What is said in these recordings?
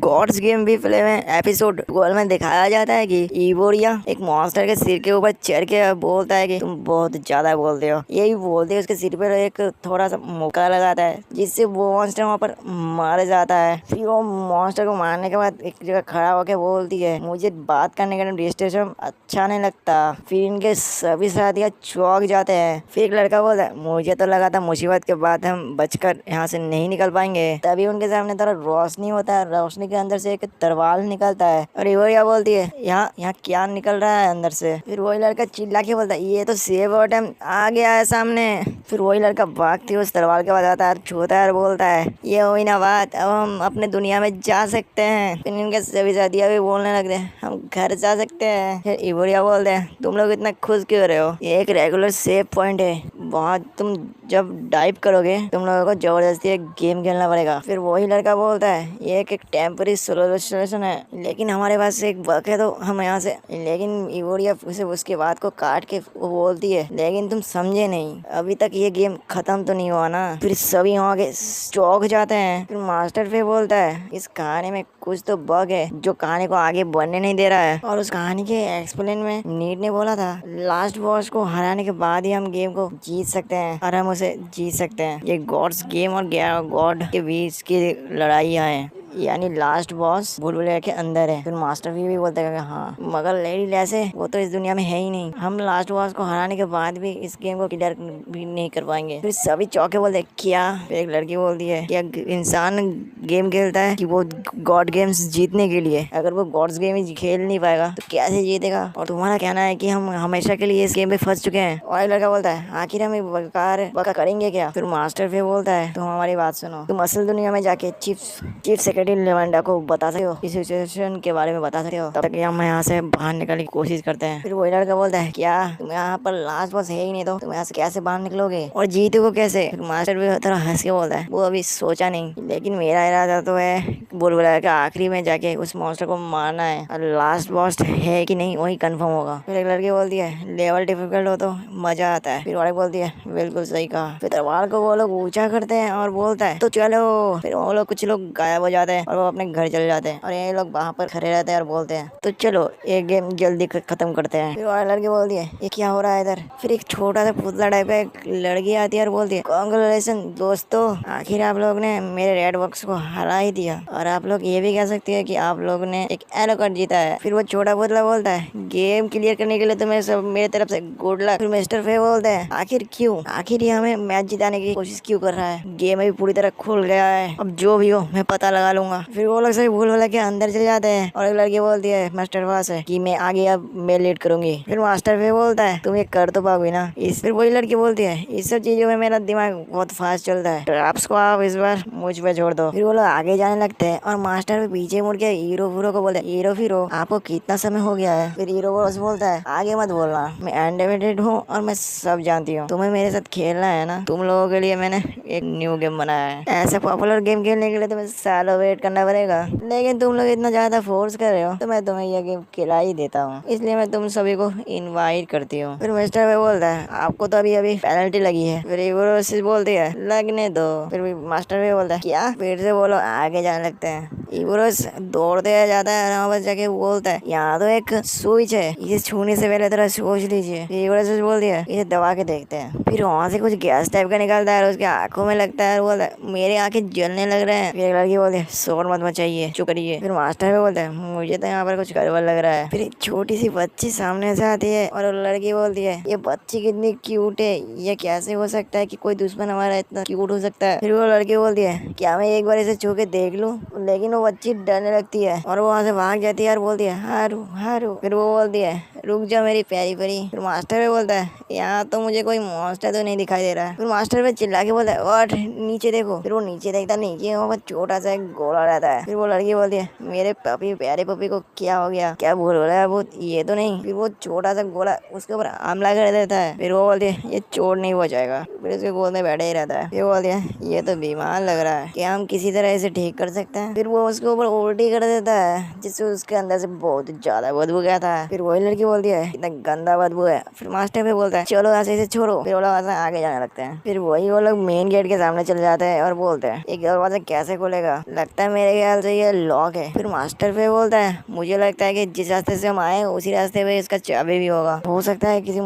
God's game भी film में episode 12 में दिखाया जाता है कि इवोरिया एक मॉन्स्टर के सिर के ऊपर चढ़ के बोलता है कि तुम बहुत ज्यादा बोलते हो। ये भी बोलते है उसके सिर पर एक थोड़ा सा मुक्का लगाता है जिससे वो मॉन्स्टर वहाँ पर मर जाता है। फिर वो मॉन्स्टर को मारने के बाद एक जगह खड़ा होकर बोलती है मुझे बात करने का डिस्ट्रेशन अच्छा नहीं लगता। फिर इनके सभी साथियाँ चौंक जाते हैं। फिर एक लड़का बोलता है मुझे तो लगा था मुसीबत के बाद हम बचकर यहाँ से नहीं निकल पाएंगे। तभी उनके सामने थोड़ा रोशनी होता है, रोशनी के अंदर से एक तलवार निकलता है और इवोरिया बोलती है यहाँ यहाँ क्या निकल रहा है अंदर से। फिर वही लड़का चिल्ला के बोलता है ये तो सेव बॉटम आ गया है सामने। फिर वही लड़का भागते हुए उस तलवार के बाद आता है, छूता है और बोलता है ये हुई ना बात, अब हम अपने दुनिया में जा सकते हैं। फिर इनके सभी साथियाँ भी बोलने लगते हैं हम घर जा सकते हैं। फिर इवोरिया बोलते हैं तुम लोग इतना खुश क्यों रहे हो, ये एक रेगुलर सेव पॉइंट है, वहाँ तुम जब डाइव करोगे तुम लोगों को जबरदस्ती एक गेम खेलना पड़ेगा। फिर वही लड़का बोलता है ये एक टेम्पररी सोल्यूशन है, लेकिन हमारे पास एक बग है तो हम यहाँ से। लेकिन इवोरिया उसे उसके बात को काट के वो बोलती है लेकिन तुम समझे नहीं, अभी तक ये गेम खत्म तो नहीं हुआ ना। फिर सभी वहाँ के चौंक जाते हैं। फिर मास्टर फिर बोलता है इस कहानी में कुछ तो बग है जो कहानी को आगे बढ़ने नहीं दे रहा है। और उस कहानी के एक्सप्लेन में नीट ने बोला था लास्ट बॉस को हराने के बाद ही हम गेम को जीत सकते हैं और हम उसे जीत सकते हैं। ये गॉड्स गेम और गॉड के बीच की लड़ाइयाँ हैं, यानी लास्ट बॉस भूलभुलैया के अंदर है। फिर मास्टर भी बोलते हैं हाँ मगर लेडी लैसे वो तो इस दुनिया में है ही नहीं, हम लास्ट बॉस को हराने के बाद भी इस गेम को क्लियर भी नहीं कर पाएंगे। फिर सभी चौके बोलते क्या। फिर एक लड़की बोलती है क्या इंसान गेम खेलता है कि वो गॉड गेम्स जीतने के लिए, अगर वो गॉड्स गेम ही खेल नहीं पाएगा तो कैसे जीतेगा, और तुम्हारा कहना है कि हम हमेशा के लिए इस गेम में फंस चुके हैं। और एक लड़का बोलता है आखिर हम बका करेंगे क्या। फिर मास्टर फिर बोलता है तुम हमारी बात सुनो, तुम असल दुनिया में जाके चीफ सेक्रेटरी लेवेंडा को बता सकते हो, इस सिचुएशन के बारे में बता सकते हो, तब तक हम यहाँ से बाहर निकलने की कोशिश करते हैं। फिर वही लड़का बोलता है क्या तुम यहाँ पर लास्ट बॉस है ही नहीं तो तुम यहाँ से कैसे बाहर निकलोगे और जीतोगे कैसे। फिर मास्टर भी थोड़ा हंस के बोलता है वो अभी सोचा नहीं, लेकिन मेरा इरादा तो है भूलभुलैया का आखिरी में जाके उस मॉन्स्टर को मारना है और लास्ट बॉस है कि नहीं वही कंफर्म होगा। फिर एक लड़की बोलती है लेवल डिफिकल्ट हो तो मजा आता है। फिर वाले बोलती है बिल्कुल सही कहा। फिर तलवार को वो लोग ऊंचा करते हैं और बोलता है तो चलो। फिर वो लोग कुछ लोग गायब हो जाते हैं और वो अपने घर चले जाते हैं और ये लोग वहाँ पर खड़े रहते हैं और बोलते हैं तो चलो ये गेम जल्दी खत्म करते हैं। फिर वाले लड़की बोलती है ये क्या हो रहा है इधर। फिर एक छोटा सा पुतला टाइप का एक लड़की आती है और बोलती है कांग्रेचुलेशन दोस्तों, आखिर आप लोग ने मेरे रेड बॉक्स को हरा ही दिया और आप लोग ये भी कह सकते हैं कि आप लोग ने एक एलो कार्ड जीता है। फिर वो छोटा पुतला बोलता है गेम क्लियर करने के लिए तुम्हें सब मेरे तरफ से गुड लक। फिर मिस्टर फे बोलते हैं आखिर क्यों, आखिर ये हमें मैच जिताने की कोशिश क्यों कर रहा है, गेम अभी पूरी तरह खुल गया है, अब जो भी हो मैं पता लगा लूंगा। फिर वो लोग सभी भूलभुलैया के अंदर चले जाते हैं और एक लड़की बोलती है मास्टर पास है कि मैं आगे अब मैं लेट करूंगी। फिर मास्टर फे बोलता है तुम ये कर तो पाओगे ना। फिर वही लड़की बोलती है इस सब चीजों में मेरा दिमाग बहुत फास्ट चलता है, ट्रैप्स को आप इस बार मुझ पे छोड़ दो। फिर वो लोग आगे जाने लगते हैं और मास्टर पीछे मुड़ के हीरो फीरो को बोलते हैं हीरो फीरो आपको कितना समय हो गया है। फिर हीरो बोलता है आगे मत बोलना, मैं अनडिवाइडेड हूँ और मैं सब जानती हूँ, तुम्हें मेरे साथ खेलना है ना, तुम लोगों के लिए मैंने एक न्यू गेम बनाया है, ऐसे पॉपुलर गेम खेलने के लिए तुम्हें सालों वेट करना पड़ेगा, लेकिन तुम लोग इतना ज्यादा फोर्स कर रहे हो तो मैं तुम्हें यह गेम खिला ही देता हूँ, इसलिए मैं तुम सभी को इनवाइट करती हूँ। फिर मिस्टर वे बोलता है आपको तो अभी अभी पेनल्टी लगी है। फिर ईवोरोसिस बोलती है लगने दो। फिर मास्टर वे बोलता है क्या, फिर से बोलो आगे जाने लगते हैं। ईवोरोस दौड़ते जाता है, वहाँ पर जाके बोलता है यहाँ तो एक स्विच है, इसे छूने से पहले थोड़ा सोच लीजिए। ईवोरोसिस बोलती है इसे दबा के देखते हैं। फिर वहाँ से कुछ गैस टाइप का निकलता है और उसके आंखों में लगता है और बोलता है मेरी आंखें जलने लग रहे हैं। फिर एक लड़की बोलती है शोर मत मचाइए, चुप करिए। फिर मास्टर भी बोलता है मुझे तो यहाँ पर कुछ गड़बड़ लग रहा है। फिर एक छोटी सी बच्ची सामने से आती है और लड़की बोलती है ये बच्ची कितनी क्यूट है, ये कैसे हो सकता है कि कोई दुश्मन हमारा इतना क्यूट हो सकता है। फिर वो लड़की बोलती है क्या मैं एक बार इसे छू के देख लूं, लेकिन वो बच्ची डरने लगती है और वो वहाँ से भाग जाती है और बोलती है हारू हारू। फिर वो बोलती है रुक जा मेरी प्यारी परी। फिर मास्टर भी बोलता है यहाँ तो मुझे कोई मॉन्स्टर तो नहीं दिखाई दे रहा है। फिर मास्टर भी चिल्ला के बोलता है और नीचे देखो। फिर वो नीचे देखता है, नीचे वहाँ पर छोटा सा एक गोला रहता है। फिर वो लड़की बोलती है मेरे पपी प्यारे पपी को क्या हो गया, क्या भूल हो रहा है वो, ये तो नहीं। फिर वो छोटा सा गोला उसके ऊपर हमला कर देता है। फिर वो बोलती है ये चोट नहीं बचाएगा। फिर उसके गोद में बैठे ही रहता है। फिर वो बोलती है ये तो बीमार लग रहा है, क्या हम किसी तरह इसे ठीक कर सकते हैं। फिर वो उसके ऊपर उल्टी कर देता है जिससे उसके अंदर से बहुत ज्यादा बदबू गया था। फिर वही लड़की बोलती है इतना गंदा बदबू है। फिर मास्टर भी बोलता है चलो ऐसे इसे छोड़ो। फिर वो लोग ऐसे आगे जाने लगते हैं। फिर वही वो लोग मेन गेट के सामने चले जाते हैं और बोलते हैं ये दरवाजा कैसे खुलेगा, लगता है मेरे ख्याल से ये लॉक है। फिर मास्टर पे बोलता है मुझे लगता है कि जिस रास्ते से हम आए उसी रास्ते पे इसका चाबी भी होगा। हो सकता है किसी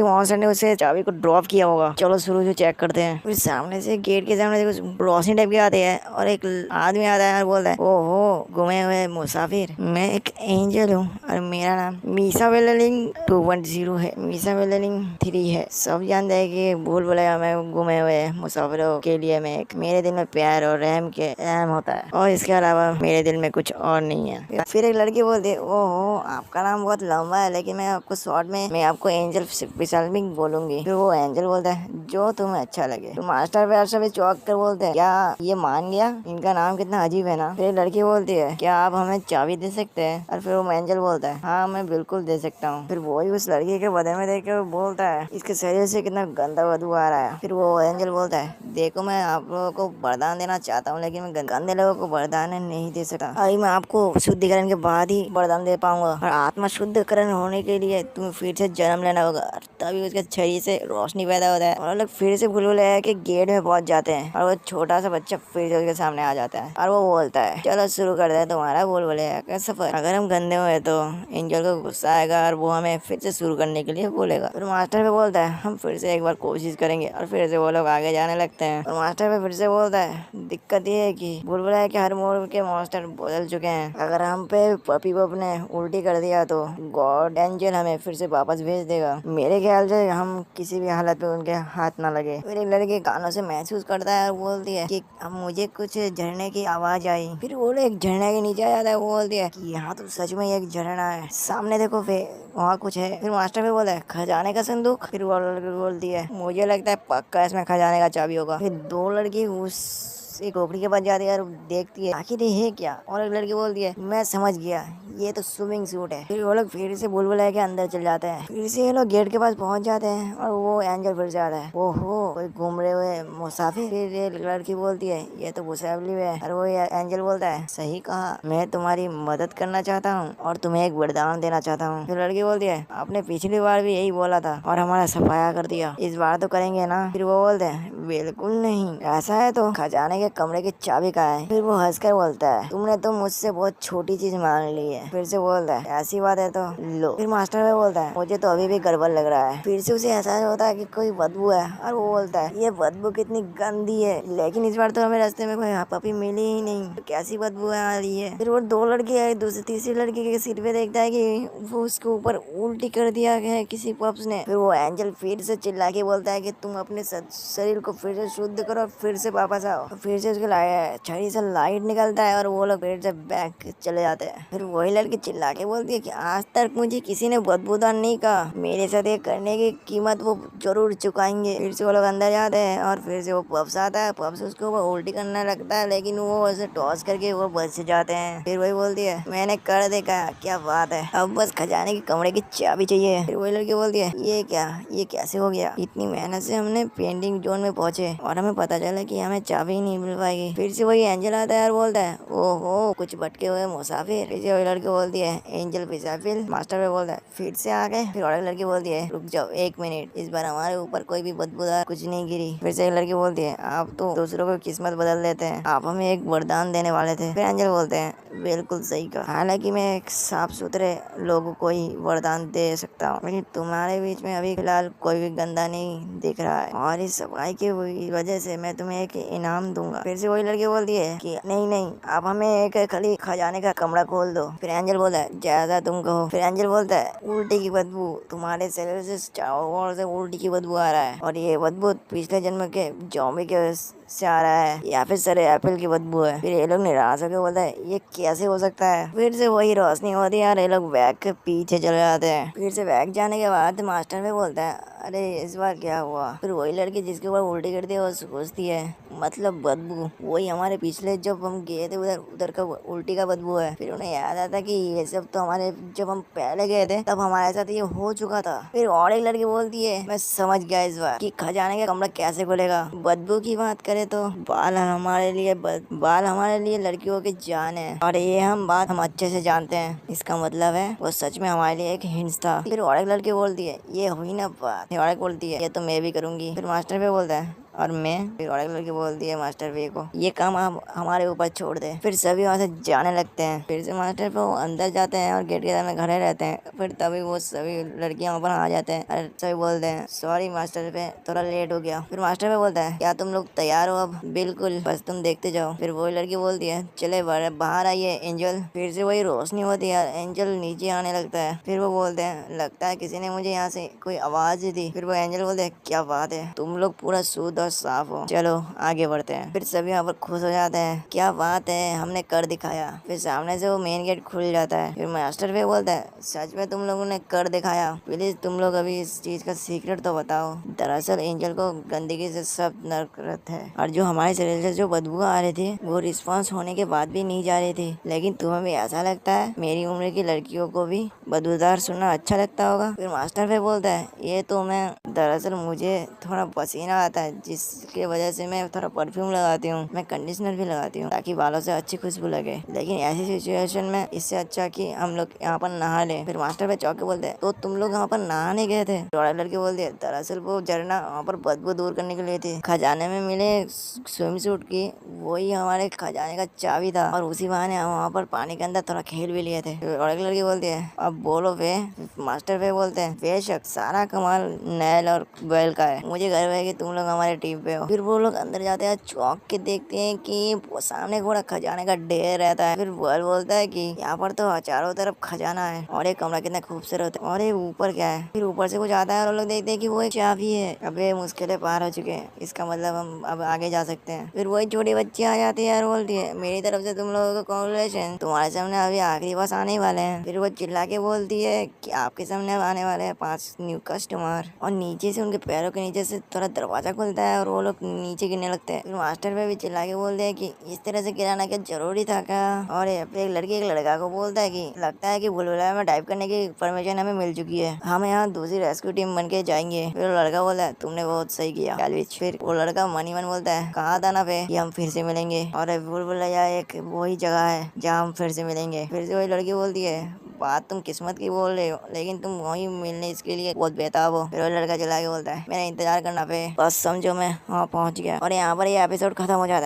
मॉन्स्टर ने उसे चाबी को ड्रॉप किया होगा। चलो शुरू से चेक करते हैं। फिर सामने से गेट के सामने से कुछ रोशनी टाइप की आती है और एक आदमी आता है और बोलता है ओहो गुमे हुए मुसाफिर, मैं एक एंजल हूँ और मेरा नाम मीसा वेललिंग 2.0 है, मीसा वेललिंग 3 है। सब जानते हैं कि भूल भुलैया में गुमे हुए मुसाफिरों के लिए मेरे दिल में प्यार और रहम होता है और इसके अलावा मेरे दिल में कुछ और नहीं है। फिर एक लड़की बोलती है ओहो आपका नाम बहुत लंबा है लेकिन मैं आपको शॉर्ट में मैं आपको एंजल फिसलमिंग बोलूंगी। फिर वो एंजल बोलता है जो तुम्हें अच्छा लगे। तो मास्टर पे सभी चौंक कर बोलते हैं क्या ये मान गया, इनका नाम कितना अजीब है ना। फिर लड़की बोलती है क्या आप हमें चाबी दे सकते हैं। और फिर वो एंजल बोलता है हाँ मैं बिल्कुल दे सकता हूँ। फिर वही उस लड़की के बदले में देख के बोलता है इसके शरीर से कितना गंदा बदबू आ रहा है। फिर वो एंजल बोलता है देखो मैं आप लोगों को वरदान देना चाहता हूँ लेकिन मैं गंदे लोगों को वरदान नहीं दे सकता। अभी मैं आपको शुद्धिकरण के बाद ही वरदान दे पाऊंगा और आत्मा शुद्धिकरण होने के लिए तुम्हें फिर से जन्म लेना होगा। तभी उसके शरीर से रोशनी पैदा होता है और लोग फिर से भूलभुलैया के गेट में पहुंच जाते हैं और वो छोटा सा बच्चा फिर से उसके सामने आ जाता है और वो बोलता है चलो शुरू करते हैं तुम्हारा भूलभुलैया का सफर। अगर हम गंदे हुए तो एंजल को गुस्सा आएगा और वो हमें फिर से शुरू करने के लिए बोलेगा। फिर मास्टर भी बोलता है हम फिर से एक बार कोशिश करेंगे और फिर से वो लोग आगे जाने लगते हैं। और मास्टर भी फिर से बोलता है दिक्कत ये है कि भूलभुलैया के हर मोड़ के मॉन्स्टर बदल चुके हैं। अगर हम पे पपी पप ने उल्टी कर दिया तो गॉड एंजल हमें फिर से वापस भेज देगा। मेरे ख्याल से हम किसी भी हालत में उनके हाथ ना लगे। फिर एक लड़के कानों से महसूस करता है और बोलती है कि अब मुझे कुछ झरने की आवाज आई। फिर वो एक झरने के नीचे आ जाता है। वो बोलती है कि यहाँ तो सच में एक झरना है, सामने देखो वहाँ कुछ है। फिर मास्टर भी बोलता है खजाने का संदूक। फिर वो लड़की बोलती है मुझे लगता है पक्का इसमें खजाने का चाबी होगा। फिर दो लड़की उस एक खोपड़ी के पास जाती है और देखती है आखिर ये है क्या। और एक लड़की बोलती है मैं समझ गया ये तो स्विमिंग सूट है। फिर वो लोग फिर से भूलभुलैया के अंदर चले जाते हैं। फिर से ये लोग गेट के पास पहुंच जाते हैं और वो एंजल फिर से आता है ओहो कोई घूम रहे हुए मुसाफिर। फिर ये लड़की बोलती है ये तो मुसाफिर है और वो एंजल बोलता है सही कहा, मैं तुम्हारी मदद करना चाहता हूँ और तुम्हें एक वरदान देना चाहता हूँ। फिर लड़की बोलती है आपने पिछली बार भी यही बोला था और हमारा सफाया कर दिया, इस बार तो करेंगे ना। फिर वो बोलते हैं बिल्कुल नहीं, ऐसा है तो खजाने के कमरे की चाबी कहाँ है। फिर वो हंसकर बोलता है तुमने तो मुझसे बहुत छोटी चीज मांग ली है। फिर से बोलता है ऐसी बात है तो लो। फिर मास्टर में बोलता है मुझे तो अभी भी गड़बड़ लग रहा है। फिर से उसे एहसास होता है कि कोई बदबू है और वो बोलता है ये बदबू कितनी गंदी है, लेकिन इस बार तो हमें रास्ते में कोई पपी मिली ही नहीं, तो कैसी बदबू आ रही है। फिर वो दो लड़की है दूसरी तीसरी लड़की के सिर पे देखता है कि वो उसके ऊपर उल्टी कर दिया है किसी पप्स ने। फिर वो एंजल फिर से चिल्ला के बोलता है कि तुम अपने शरीर को फिर से शुद्ध करो फिर से वापस आओ। फिर से उसके छड़ी से लाइट निकलता है और वो लोग फिर से बैक चले जाते हैं। फिर वही लड़की चिल्ला के बोलती है कि आज तक मुझे किसी ने बदबूदार नहीं कहा, मेरे साथ ये करने की कीमत वो जरूर चुकाएंगे। फिर से वो लोग अंदर जाते हैं और फिर से वो पप्स आता है। पप्स उसके ऊपर उल्टी करने लगता है लेकिन वो ऐसे टॉस करके वो बच जाते हैं। फिर वही बोलती है मैंने कर देखा, क्या बात है, अब बस खजाने के कमरे की चाबी चाहिए। फिर वही लड़की बोलती है ये क्या, ये कैसे हो गया, इतनी मेहनत से हमने पेंटिंग जोन में पहुंचे और हमें पता चला कि हमें चाबी नहीं मिल पाएगी। फिर से वही एंजल आता है और बोलता है ओहो कुछ भटके हुए मुसाफिर। फिर से वही लड़की बोलती है एंजल फिसाफिर। मास्टर पे बोलता है फिर से आ गए। फिर और लड़की बोलती है रुक जाओ एक मिनट, इस बार हमारे ऊपर कोई भी बदबूदार कुछ नहीं गिरी। फिर से एक लड़की बोलती है आप तो दूसरों को किस्मत बदल देते हैं, आप हमें एक वरदान देने वाले थे। फिर एंजल बोलते हैं बिल्कुल सही कहा, हालांकि मैं एक साफ सुथरे लोगों को ही वरदान दे सकता हूँ लेकिन तुम्हारे बीच में अभी फिलहाल कोई भी गंदा नहीं दिख रहा है और इस सफाई की वजह से मैं तुम्हें एक इनाम दूंगा। फिर से वही लड़की बोलती है कि नहीं नहीं आप हमें एक खाली खजाने का कमरा खोल दो। फिर एंजल बोलता है ज्यादा तुम कहो। फिर एंजल बोलता है उल्टी की बदबू, तुम्हारे शरीर से चारों ओर से उल्टी की बदबू आ रहा है और ये बदबू पिछले जन्म के जॉम्बी के से आ रहा है या फिर सर एप्पल की बदबू है। फिर ये लोग निराश होकर बोलता है ये कैसे हो सकता है। फिर से वही रोशनी होती है और ये लोग बैग के पीछे चले जाते हैं। फिर से बैग जाने के बाद मास्टर भी बोलता है अरे इस बार क्या हुआ। फिर वही लड़की जिसके ऊपर उल्टी करती है वो सोचती है मतलब बदबू वही हमारे पिछले जब हम गए थे उधर का उल्टी का बदबू है। फिर उन्हें याद आता कि ये सब तो हमारे जब हम पहले गए थे तब हमारे साथ ये हो चुका था। फिर और एक लड़की बोलती है मैं समझ गया इस बार कि खजाने का कमरा कैसे खुलेगा। बदबू की बात करे तो बाल हमारे लिए लड़कियों की जान है, और ये हम अच्छे से जानते हैं। इसका मतलब है वो सच में हमारे लिए एक हिंस था। फिर और एक लड़की बोलती है, ये हुई ना बात। फिर और एक बोलती है, ये तो मैं भी करूंगी। फिर मास्टर पे बोलता है, और मैं। फिर और एक लड़की बोलती है मास्टर पे को, ये काम आप हमारे ऊपर छोड़ दे। फिर सभी वहाँ से जाने लगते हैं। फिर से मास्टर पे वो अंदर जाते हैं और गेट के सामने खड़े रहते हैं। फिर तभी वो सभी लड़कियां वहाँ पर आ जाते हैं और सभी बोलते हैं, सॉरी मास्टर पे, थोड़ा लेट हो गया। फिर मास्टर पे बोलता है, क्या तुम लोग तैयार हो अब? बिल्कुल, बस तुम देखते जाओ। फिर वही लड़की बोलती है, चले बाहर आइए एंजल। फिर से वही रोशनी होती है, एंजल नीचे आने लगता है। फिर वो बोलते हैं, लगता है किसी ने मुझे यहाँ से कोई आवाज दी। फिर वो एंजल बोलते हैं, क्या बात है, तुम लोग पूरा शुद्ध और साफ हो, चलो आगे बढ़ते हैं। फिर सभी यहाँ पर खुश हो जाते हैं, क्या बात है, हमने कर दिखाया। फिर सामने से वो मेन गेट खुल जाता है। फिर मास्टर पे बोलता है, सच में तुम लोगों ने कर दिखाया, प्लीज तुम लोग अभी इस चीज का सीक्रेट तो बताओ। दरअसल एंजल को गंदगी से सब नफरत है, और जो हमारे शरीर से जो बदबू आ रही थी वो रिस्पॉन्स होने के बाद भी नहीं जा रही थी। लेकिन तुम्हें भी ऐसा लगता है मेरी उम्र की लड़कियों को भी बदबूदार सुनना अच्छा लगता होगा। फिर मास्टर पे बोलता है, ये तो मैं, दरअसल मुझे थोड़ा पसीना आता है, जिसकी वजह से मैं थोड़ा परफ्यूम लगाती हूँ, मैं कंडीशनर भी लगाती हूँ ताकि बालों से अच्छी खुशबू लगे। लेकिन ऐसी सिचुएशन में इससे अच्छा कि हम लोग यहाँ पर नहा ले। फिर मास्टर पे चौक के बोलते हैं, तो तुम लोग यहाँ पर नहाने गए थे? थोड़ा लड़के बोलते हैं, दरअसल वो झरना वहाँ पर बदबू दूर करने के लिए थी। खजाने में मिले स्विम सूट की वही हमारे खजाने का चाबी था, और उसी बहाने हम वहाँ पर पानी के अंदर थोड़ा खेल भी लिए थे। फिर और एक लड़की बोलती है, अब बोलो वे। मास्टर पे बोलते हैं, बेशक सारा कमाल नैल और बैल का है, मुझे गर्व है कि तुम लोग हमारे टीम पे हो। फिर वो लोग अंदर जाते हैं, चौंक के देखते हैं कि वो सामने पूरा खजाने का ढेर रहता है। फिर बैल बोलता है कि यहाँ पर तो चारों तरफ खजाना है, और एक कमरा कितना खूबसूरत है, और ये ऊपर क्या है? फिर ऊपर से कुछ आता है और वो लोग देखते हैं कि वो एक चाबी है। अबे मुश्किलें पार हो चुके हैं, इसका मतलब हम अब आगे जा सकते हैं। फिर वही छोटी बच्ची आ जाती है और बोलती है, मेरी तरफ से तुम लोगों को कांग्रेचुलेशन, तुम्हारे सामने अभी आखिरी बस आने वाले हैं। फिर वो चिल्ला के बोलती है कि आपके सामने अब आने वाले हैं 5 न्यू कस्टमर, और नीचे से उनके पैरों के नीचे से थोड़ा दरवाजा खुलता है और वो लोग नीचे गिरने लगते हैं। फिर मास्टर पे भी चिल्ला के बोलते हैं कि इस तरह से गिराना क्या जरूरी था क्या? और फिर एक लड़की एक लड़का को बोलता है कि लगता है कि बुलबुला में डाइव करने की परमिशन हमें मिल चुकी है, हम यहाँ दूसरी रेस्क्यू टीम बन के जाएंगे। फिर वो लड़का बोलता है, तुमने बहुत सही किया गैलविच। फिर वो लड़का मन ही मन बोलता है, कहा था ना पे कि हम फिर से मिलेंगे, और बुलबुला एक वही जगह है जहाँ हम फिर से मिलेंगे। फिर से वही लड़की बोलती है, बात तुम किस्मत की बोल रहे हो, लेकिन तुम वहीं मिलने इसके लिए बहुत बेताब हो। फिर वो लड़का चला के बोलता है, मेरा इंतजार करना पे, बस समझो मैं वहाँ पहुँच गया। और यहाँ पर ये एपिसोड खत्म हो जाता है।